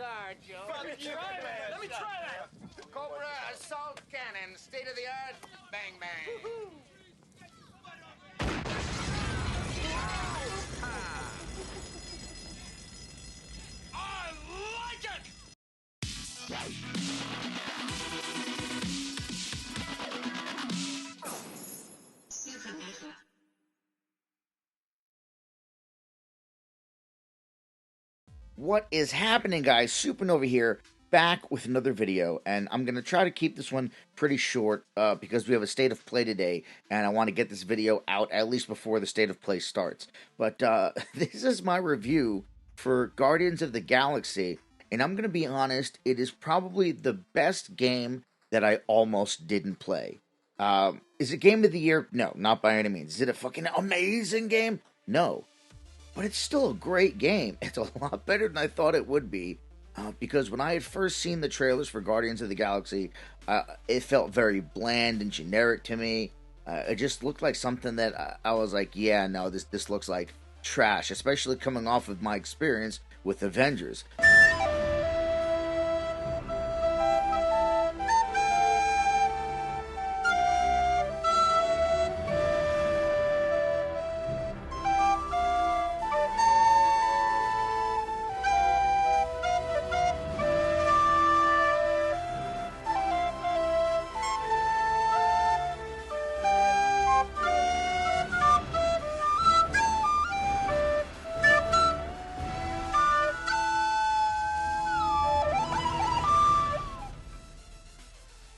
are, Joe. Let me try that. Let me try that. Cobra assault cannon, state of the art. Bang bang. I like it. What is happening, guys? Supernova here, back with another video, and I'm going to try to keep this one pretty short because we have a state of play today, and I want to get this video out at least before the state of play starts. But this is my review for Guardians of the Galaxy, and I'm going to be honest, it is probably the best game that I almost didn't play. Is it Game of the Year? No, not by any means. Is it a fucking amazing game? No. But it's still a great game. It's a lot better than I thought it would be. Because when I had first seen the trailers for Guardians of the Galaxy, it felt very bland and generic to me. It just looked like something that I was like, yeah, no, this looks like trash. Especially coming off of my experience with Avengers.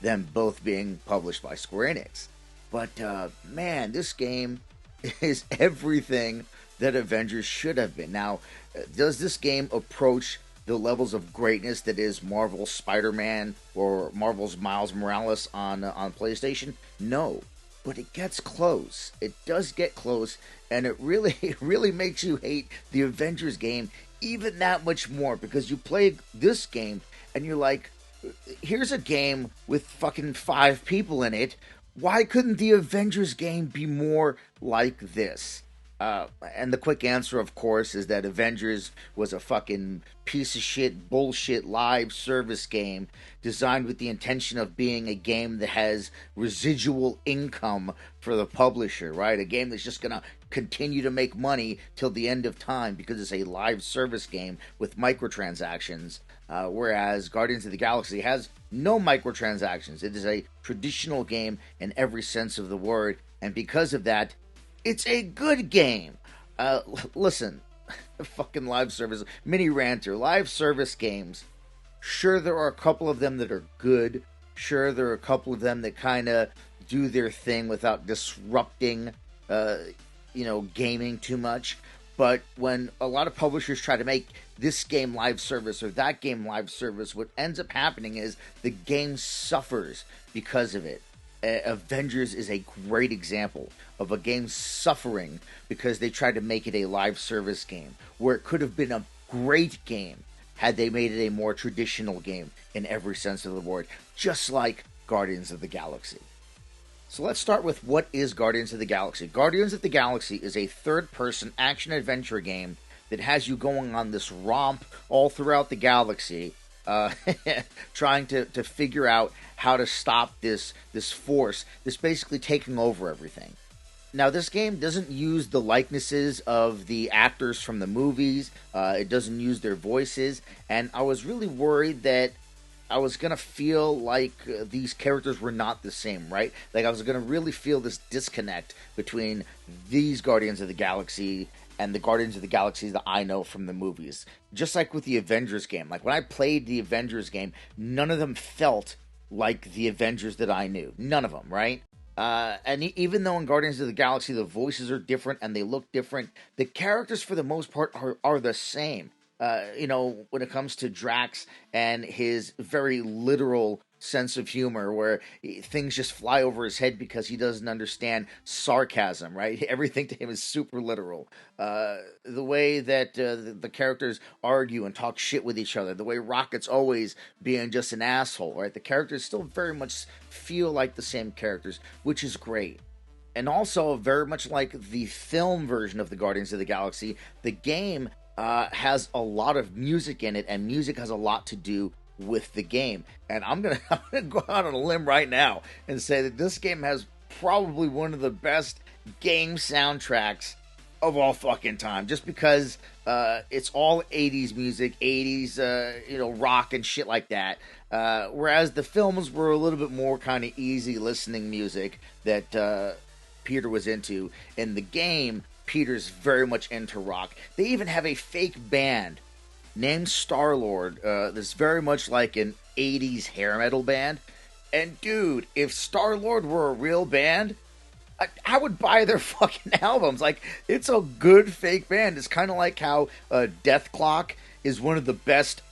Them both being published by Square Enix. But man, this game is everything that Avengers should have been. Now, does this game approach the levels of greatness that is Marvel's Spider-Man or Marvel's Miles Morales on PlayStation? No, but it gets close. It does get close, and it really makes you hate the Avengers game even that much more, because you play this game and you're like, here's a game with fucking 5 people in it. Why couldn't the Avengers game be more like this? And the quick answer, of course, is that Avengers was a fucking piece of shit, bullshit live service game designed with the intention of being a game that has residual income for the publisher, right? A game that's just gonna continue to make money till the end of time because it's a live service game with microtransactions. Whereas Guardians of the Galaxy has no microtransactions. It is a traditional game in every sense of the word, and because of that, it's a good game. Listen, fucking live service, mini ranter, live service games. Sure, there are a couple of them that are good. Sure, there are a couple of them that kind of do their thing without disrupting, gaming too much. But when a lot of publishers try to make this game live service or that game live service, what ends up happening is the game suffers because of it. Avengers is a great example of a game suffering because they tried to make it a live service game, where it could have been a great game had they made it a more traditional game in every sense of the word, just like Guardians of the Galaxy. So let's start with what is Guardians of the Galaxy. Guardians of the Galaxy is a third-person action-adventure game that has you going on this romp all throughout the galaxy, trying to figure out how to stop this force that's basically taking over everything. Now, this game doesn't use the likenesses of the actors from the movies. It doesn't use their voices, and I was really worried that I was going to feel like these characters were not the same, right? Like, I was going to really feel this disconnect between these Guardians of the Galaxy and the Guardians of the Galaxy that I know from the movies. Just like with the Avengers game. Like, when I played the Avengers game, none of them felt like the Avengers that I knew. None of them, right? And even though in Guardians of the Galaxy the voices are different and they look different, the characters for the most part are the same. When it comes to Drax and his very literal sense of humor, where things just fly over his head because he doesn't understand sarcasm, right? Everything to him is super literal. The way that the characters argue and talk shit with each other, the way Rocket's always being just an asshole, right? The characters still very much feel like the same characters, which is great. And also, very much like the film version of the Guardians of the Galaxy, the game has a lot of music in it, and music has a lot to do with the game. And I'm gonna go out on a limb right now and say that this game has probably one of the best game soundtracks of all fucking time, just because it's all 80s music, 80s rock and shit like that, whereas the films were a little bit more kind of easy listening music that Peter was into. In the game, Peter's very much into rock. They even have a fake band named Star-Lord that's very much like an 80s hair metal band. And dude, if Star-Lord were a real band, I would buy their fucking albums. Like, it's a good fake band. It's kind of like how Death Clock is one of the best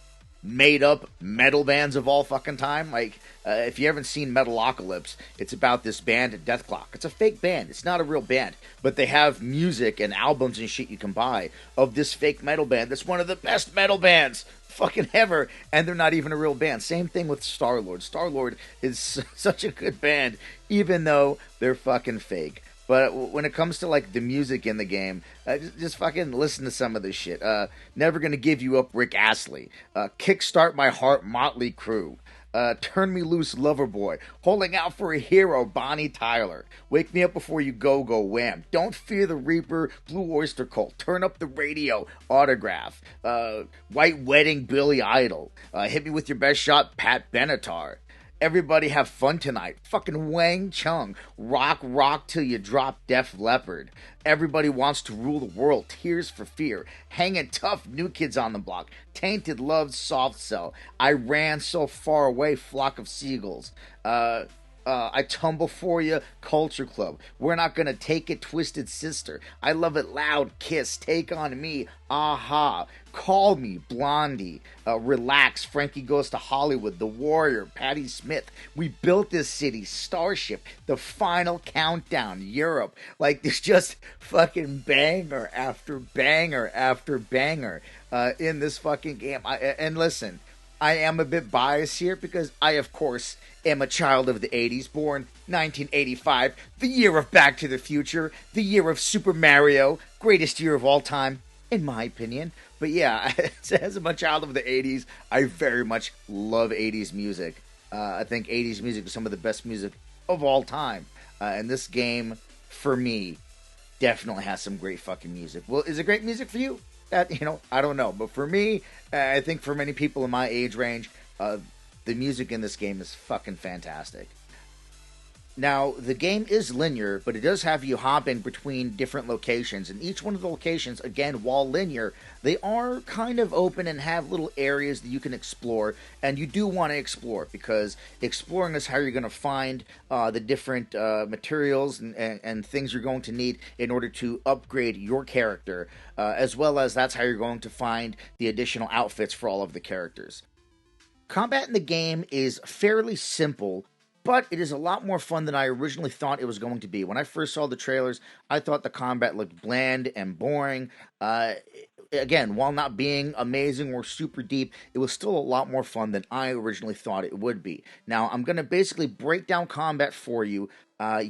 made-up metal bands of all fucking time. Like, if you haven't seen Metalocalypse, it's about this band, Death Clock. It's a fake band. It's not a real band. But they have music and albums and shit you can buy of this fake metal band that's one of the best metal bands fucking ever, and they're not even a real band. Same thing with Star-Lord. Star-Lord is such a good band, even though they're fucking fake. But when it comes to, like, the music in the game, just fucking listen to some of this shit. Never Gonna Give You Up, Rick Astley. Kickstart My Heart, Motley Crue. Turn Me Loose, Loverboy. Holding Out for a Hero, Bonnie Tyler. Wake Me Up Before You Go, Go Wham. Don't Fear the Reaper, Blue Oyster Cult. Turn Up the Radio, Autograph. White Wedding, Billy Idol. Hit Me With Your Best Shot, Pat Benatar. Everybody Have Fun Tonight, fucking Wang Chung, Rock Till You Drop, Def Leppard. Everybody Wants to Rule the World, Tears for Fear, Hanging Tough, New Kids on the Block, Tainted Love, Soft Cell, I Ran So Far Away, Flock of Seagulls, I Tumble For You, Culture Club, We're Not Gonna Take It, Twisted Sister, I Love It Loud, Kiss, Take On Me, Aha, Call Me, Blondie, Relax, Frankie Goes to Hollywood, The Warrior, Patti Smith, We Built This City, Starship, The Final Countdown, Europe. Like, there's just fucking banger after banger after banger in this fucking game. And listen, I am a bit biased here because I, of course, am a child of the 80s, born 1985, the year of Back to the Future, the year of Super Mario, greatest year of all time, in my opinion. But yeah, as a child of the 80s, I very much love 80s music. I think 80s music is some of the best music of all time. And this game, for me, definitely has some great fucking music. Well, is it great music for you? That, I don't know. But for me, I think for many people in my age range, the music in this game is fucking fantastic. Now, the game is linear, but it does have you hop in between different locations. And each one of the locations, again, while linear, they are kind of open and have little areas that you can explore. And you do want to explore, because exploring is how you're going to find the different materials and things you're going to need in order to upgrade your character, as well as that's how you're going to find the additional outfits for all of the characters. Combat in the game is fairly simple, but it is a lot more fun than I originally thought it was going to be. When I first saw the trailers, I thought the combat looked bland and boring. Again, while not being amazing or super deep, it was still a lot more fun than I originally thought it would be. Now, I'm going to basically break down combat for you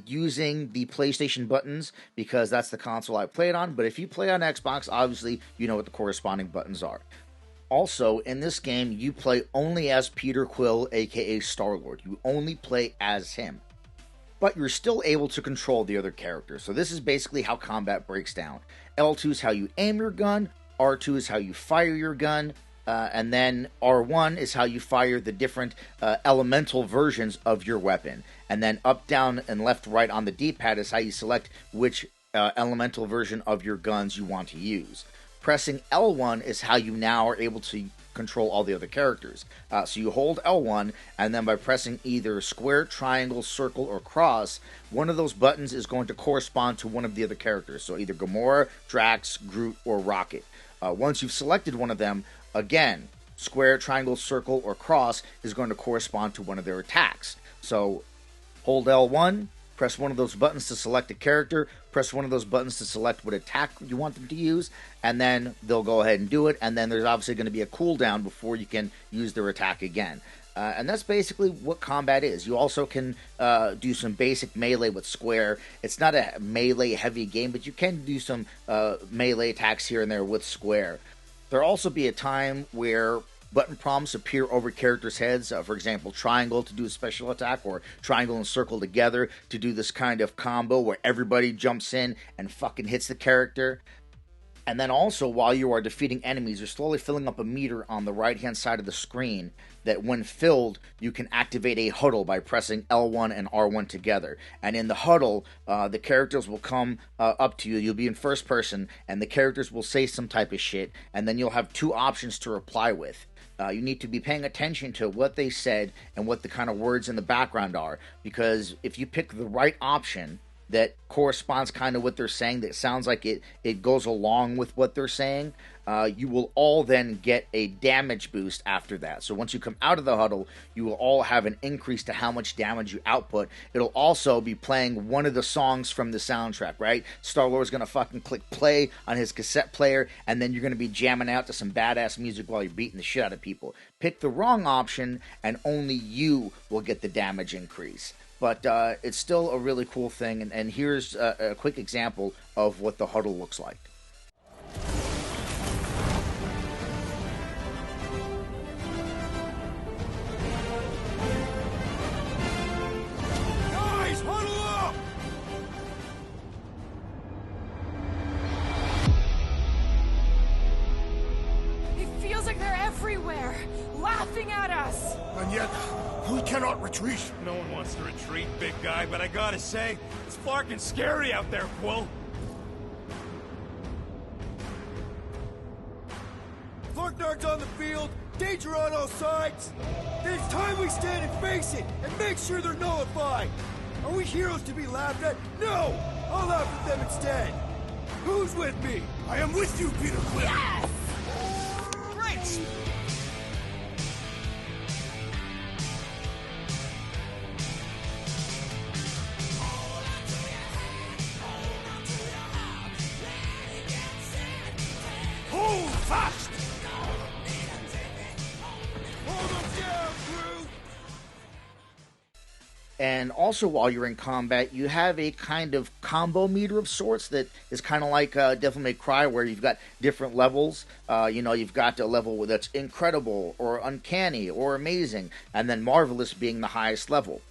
using the PlayStation buttons, because that's the console I played on. But if you play on Xbox, obviously, you know what the corresponding buttons are. Also, in this game, you play only as Peter Quill, aka Star-Lord. You only play as him. But you're still able to control the other characters. So this is basically how combat breaks down. L2 is how you aim your gun, R2 is how you fire your gun, and then R1 is how you fire the different elemental versions of your weapon. And then up, down, and left, right on the D-pad is how you select which elemental version of your guns you want to use. Pressing L1 is how you now are able to control all the other characters. So you hold L1, and then by pressing either square, triangle, circle, or cross, one of those buttons is going to correspond to one of the other characters. So either Gamora, Drax, Groot, or Rocket. Once you've selected one of them, again, square, triangle, circle, or cross is going to correspond to one of their attacks. So hold L1, press one of those buttons to select a character, press one of those buttons to select what attack you want them to use, and then they'll go ahead and do it, and then there's obviously going to be a cooldown before you can use their attack again. And that's basically what combat is. You also can do some basic melee with square. It's not a melee-heavy game, but you can do some melee attacks here and there with square. There'll also be a time where button prompts appear over characters' heads. For example, triangle to do a special attack, or triangle and circle together to do this kind of combo where everybody jumps in and fucking hits the character. And then also, while you are defeating enemies, you're slowly filling up a meter on the right-hand side of the screen that when filled, you can activate a huddle by pressing L1 and R1 together. And in the huddle, the characters will come up to you. You'll be in first person, and the characters will say some type of shit, and then you'll have two options to reply with. You need to be paying attention to what they said and what the kind of words in the background are, because if you pick the right option that corresponds kind of what they're saying, that sounds like it goes along with what they're saying, you will all then get a damage boost after that. So once you come out of the huddle, you will all have an increase to how much damage you output. It'll also be playing one of the songs from the soundtrack, right? Star-Lord's gonna fucking click play on his cassette player, and then you're gonna be jamming out to some badass music while you're beating the shit out of people. Pick the wrong option, and only you will get the damage increase. But it's still a really cool thing, and here's a quick example of what the huddle looks like. Guys, huddle up! It feels like they're everywhere, laughing at us. And yet, we cannot retreat. No one wants to retreat, big guy, but I gotta say, it's fucking scary out there, Quill. Flarknard's on the field, danger on all sides. Then it's time we stand and face it, and make sure they're nullified. Are we heroes to be laughed at? No! I'll laugh at them instead. Who's with me? I am with you, Peter Quill. Yes! Great! Hold fast! Hold them down, crew! And also, while you're in combat, you have a kind of combo meter of sorts that is kind of like Devil May Cry, where you've got different levels. You've got a level that's incredible, or uncanny, or amazing, and then marvelous being the highest level.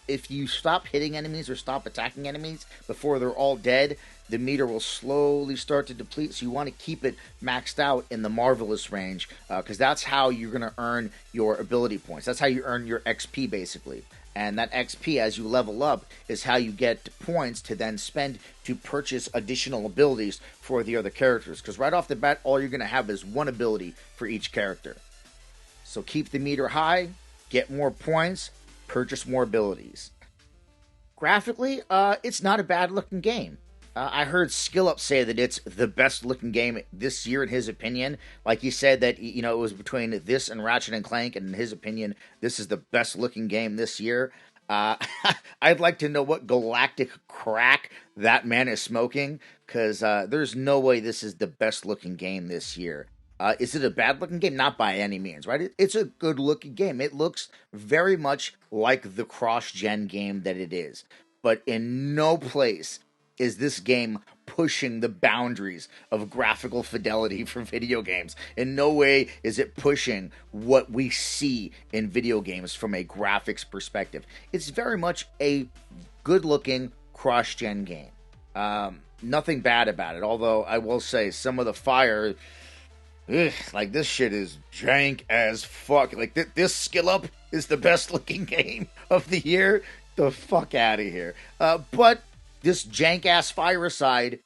If you stop hitting enemies or stop attacking enemies before they're all dead, the meter will slowly start to deplete, so you want to keep it maxed out in the marvelous range, because that's how you're going to earn your ability points. That's how you earn your XP, basically. And that XP, as you level up, is how you get points to then spend to purchase additional abilities for the other characters. Because right off the bat, all you're going to have is one ability for each character. So keep the meter high, get more points, purchase more abilities. Graphically, it's not a bad-looking game. I heard SkillUp say that it's the best-looking game this year, in his opinion. Like, he said that, it was between this and Ratchet & Clank, and in his opinion, this is the best-looking game this year. I'd like to know what galactic crack that man is smoking, because there's no way this is the best-looking game this year. Is it a bad-looking game? Not by any means, right? It's a good-looking game. It looks very much like the cross-gen game that it is. But in no place is this game pushing the boundaries of graphical fidelity for video games. In no way is it pushing what we see in video games from a graphics perspective. It's very much a good-looking cross-gen game. Nothing bad about it, although I will say some of the fire... like, this shit is jank as fuck. Like, this SkillUp is the best-looking game of the year. The fuck out of here. But this jank-ass fire aside,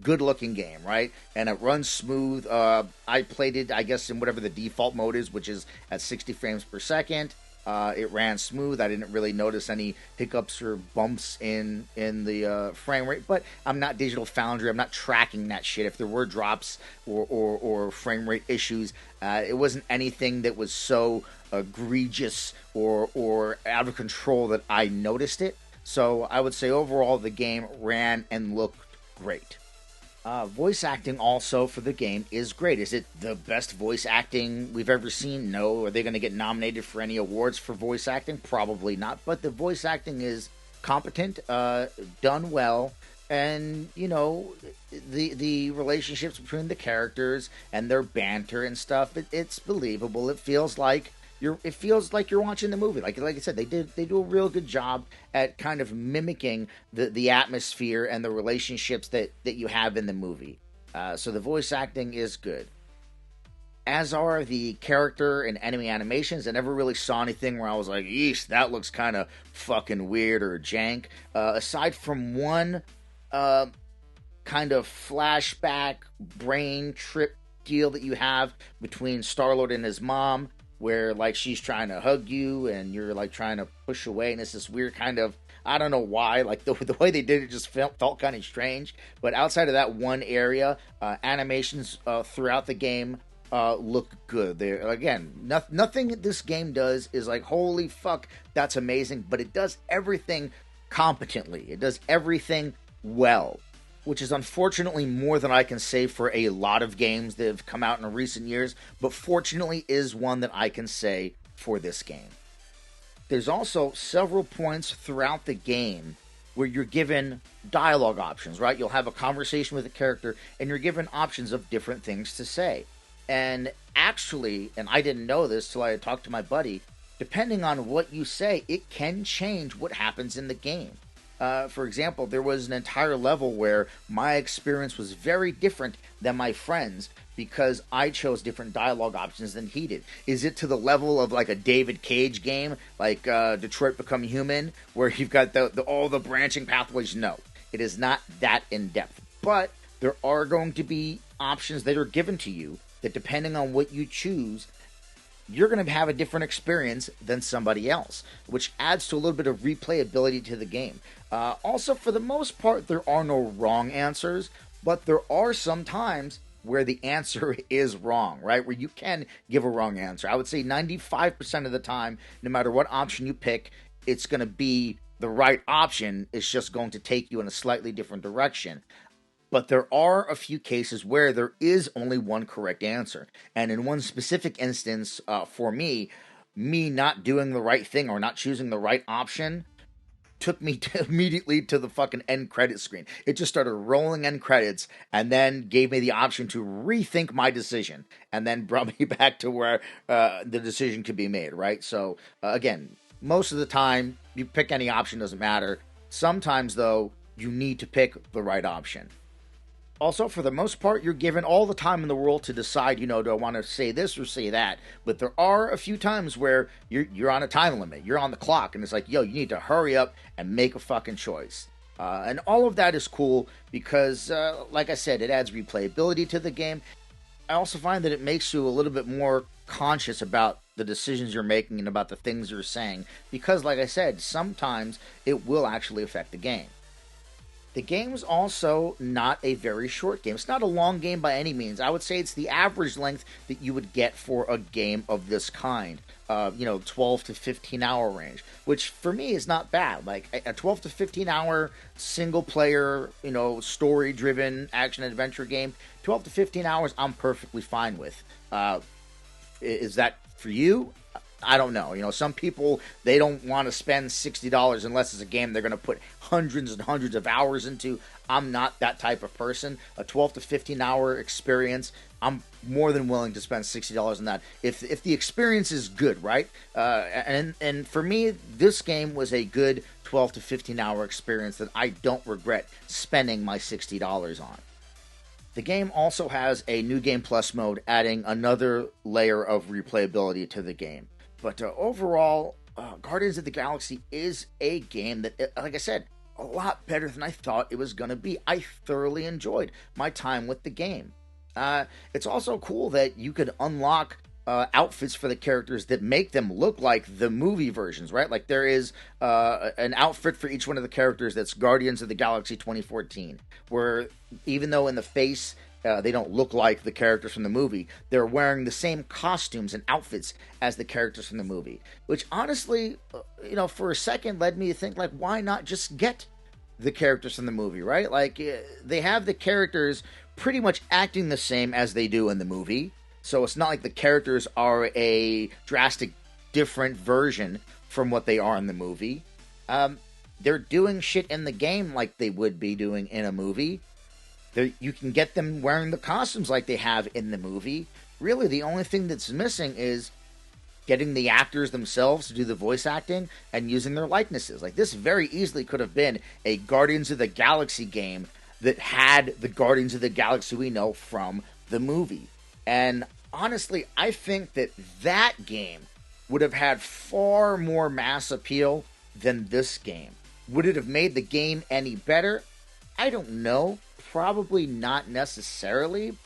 good-looking game, right? And it runs smooth. I played it, I guess, in whatever the default mode is, which is at 60 frames per second. It ran smooth. I didn't really notice any hiccups or bumps in the frame rate, but I'm not Digital Foundry. I'm not tracking that shit. If there were drops or frame rate issues, it wasn't anything that was so egregious or out of control that I noticed it. So I would say overall the game ran and looked great. Voice acting also for the game is great. Is it the best voice acting we've ever seen? No. Are they going to get nominated for any awards for voice acting? Probably not. But the voice acting is competent, done well. And the relationships between the characters and their banter and stuff, it's believable. It feels like you're watching the movie. Like I said, they do a real good job at kind of mimicking the atmosphere and the relationships that you have in the movie. So the voice acting is good, as are the character and enemy animations. I never really saw anything where I was like, "Yeesh, that looks kind of fucking weird or jank." Aside from one kind of flashback brain trip deal that you have between Star-Lord and his mom, where like she's trying to hug you and you're like trying to push away, and it's this weird kind of, I don't know why, like the way they did it just felt kind of strange. But outside of that one area, animations throughout the game look good. There again, nothing this game does is like, holy fuck, that's amazing, but it does everything competently. It does everything well, which is unfortunately more than I can say for a lot of games that have come out in recent years, but fortunately is one that I can say for this game. There's also several points throughout the game where you're given dialogue options, right? You'll have a conversation with a character and you're given options of different things to say. And actually, and I didn't know this till I talked to my buddy, depending on what you say, it can change what happens in the game. For example, there was an entire level where my experience was very different than my friends because I chose different dialogue options than he did. Is it to the level of like a David Cage game, like Detroit Become Human, where you've got all the branching pathways? No, it is not that in-depth. But there are going to be options that are given to you that, depending on what you choose, you're going to have a different experience than somebody else, which adds to a little bit of replayability to the game. Also, for the most part, there are no wrong answers, but there are some times where the answer is wrong, right? Where you can give a wrong answer. I would say 95% of the time, no matter what option you pick, it's going to be the right option. It's just going to take you in a slightly different direction. But there are a few cases where there is only one correct answer. And in one specific instance, for me not doing the right thing or not choosing the right option took me immediately to the fucking end credit screen. It just started rolling end credits and then gave me the option to rethink my decision and then brought me back to where the decision could be made, right? So, again, most of the time, you pick any option, doesn't matter. Sometimes, though, you need to pick the right option. Also, for the most part, you're given all the time in the world to decide, do I want to say this or say that? But there are a few times where you're on a time limit. You're on the clock, and it's like, you need to hurry up and make a fucking choice. And all of that is cool because, like I said, it adds replayability to the game. I also find that it makes you a little bit more conscious about the decisions you're making and about the things you're saying. Because, like I said, sometimes it will actually affect the game. The game's also not a very short game. It's not a long game by any means. I would say it's the average length that you would get for a game of this kind. 12 to 15 hour range, which for me is not bad. Like a 12 to 15 hour single player, story driven action adventure game, 12 to 15 hours, I'm perfectly fine with. Is that for you? I don't know. Some people, they don't want to spend $60 unless it's a game they're going to put hundreds and hundreds of hours into. I'm not that type of person. A 12 to 15 hour experience, I'm more than willing to spend $60 on that if the experience is good, right? And for me, this game was a good 12 to 15 hour experience that I don't regret spending my $60 on. The game also has a New Game Plus mode, adding another layer of replayability to the game. But overall, Guardians of the Galaxy is a game that, like I said, a lot better than I thought it was going to be. I thoroughly enjoyed my time with the game. It's also cool that you could unlock outfits for the characters that make them look like the movie versions, right? Like there is an outfit for each one of the characters that's Guardians of the Galaxy 2014, where even though in the face they don't look like the characters from the movie, they're wearing the same costumes and outfits as the characters from the movie. Which honestly, for a second led me to think, like, why not just get the characters from the movie, right? Like, they have the characters pretty much acting the same as they do in the movie. So it's not like the characters are a drastic different version from what they are in the movie. They're doing shit in the game like they would be doing in a movie. You can get them wearing the costumes like they have in the movie. Really, the only thing that's missing is getting the actors themselves to do the voice acting and using their likenesses. Like, this very easily could have been a Guardians of the Galaxy game that had the Guardians of the Galaxy we know from the movie. And honestly, I think that that game would have had far more mass appeal than this game. Would it have made the game any better? I don't know. Probably not necessarily.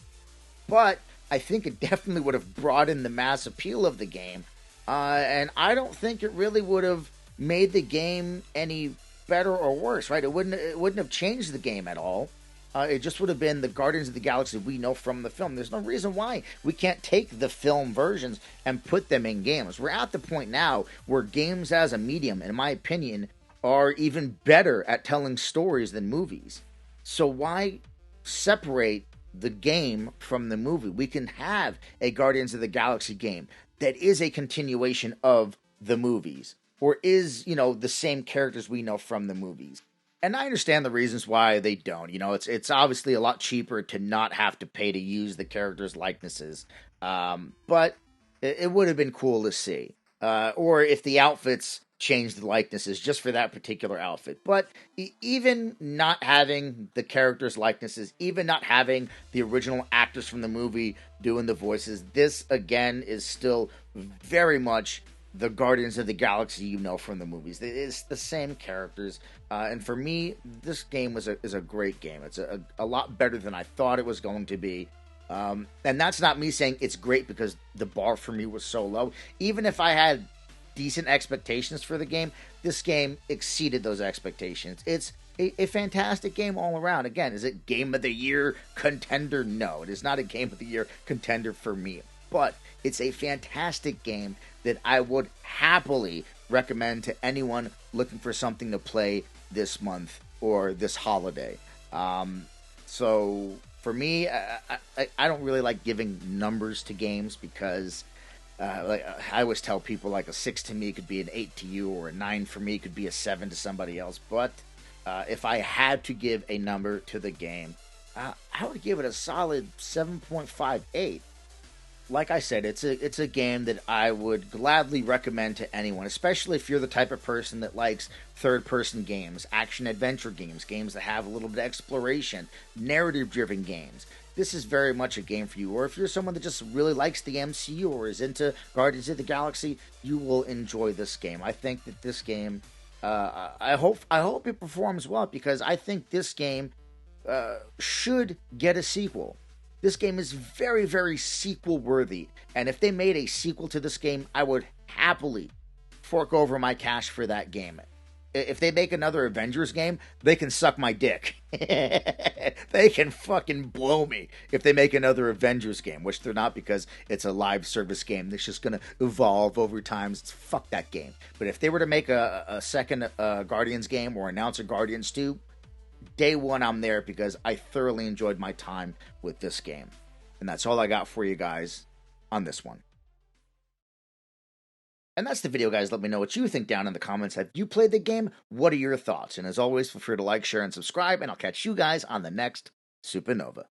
But I think it definitely would have broadened the mass appeal of the game. And I don't think it really would have made the game any better or worse, right? It wouldn't have changed the game at all. It just would have been the Guardians of the Galaxy we know from the film. There's no reason why we can't take the film versions and put them in games. We're at the point now where games as a medium, in my opinion, are even better at telling stories than movies. So why separate the game from the movie? We can have a Guardians of the Galaxy game that is a continuation of the movies, or is, the same characters we know from the movies. And I understand the reasons why they don't. It's obviously a lot cheaper to not have to pay to use the characters' likenesses. But it would have been cool to see. Or if the outfits changed the likenesses just for that particular outfit. But even not having the characters' likenesses, even not having the original actors from the movie doing the voices, this, again, is still very much the Guardians of the Galaxy you know from the movies. It's the same characters. And for me, this game is a great game. It's a lot better than I thought it was going to be. And that's not me saying it's great because the bar for me was so low. Even if I had decent expectations for the game, this game exceeded those expectations. It's a fantastic game all around. Again, is it Game of the Year contender? No, it is not a Game of the Year contender for me. But it's a fantastic game that I would happily recommend to anyone looking for something to play this month or this holiday. So for me, I don't really like giving numbers to games because I always tell people, like, a 6 to me could be an 8 to you, or a 9 for me could be a 7 to somebody else. But if I had to give a number to the game, I would give it a solid 7.58. Like I said, it's a game that I would gladly recommend to anyone, especially if you're the type of person that likes third-person games, action-adventure games, games that have a little bit of exploration, narrative-driven games. This is very much a game for you. Or if you're someone that just really likes the MCU or is into Guardians of the Galaxy, you will enjoy this game. I think that this game, I hope it performs well, because I think this game should get a sequel. This game is very, very sequel-worthy, and if they made a sequel to this game, I would happily fork over my cash for that game. If they make another Avengers game, they can suck my dick. They can fucking blow me if they make another Avengers game, which they're not, because it's a live service game that's just going to evolve over time. Fuck that game. But if they were to make a second Guardians game or announce a Guardians 2, day one, I'm there, because I thoroughly enjoyed my time with this game. And that's all I got for you guys on this one. And that's the video, guys. Let me know what you think down in the comments. Have you played the game? What are your thoughts? And as always, feel free to like, share, and subscribe, and I'll catch you guys on the next Supernova.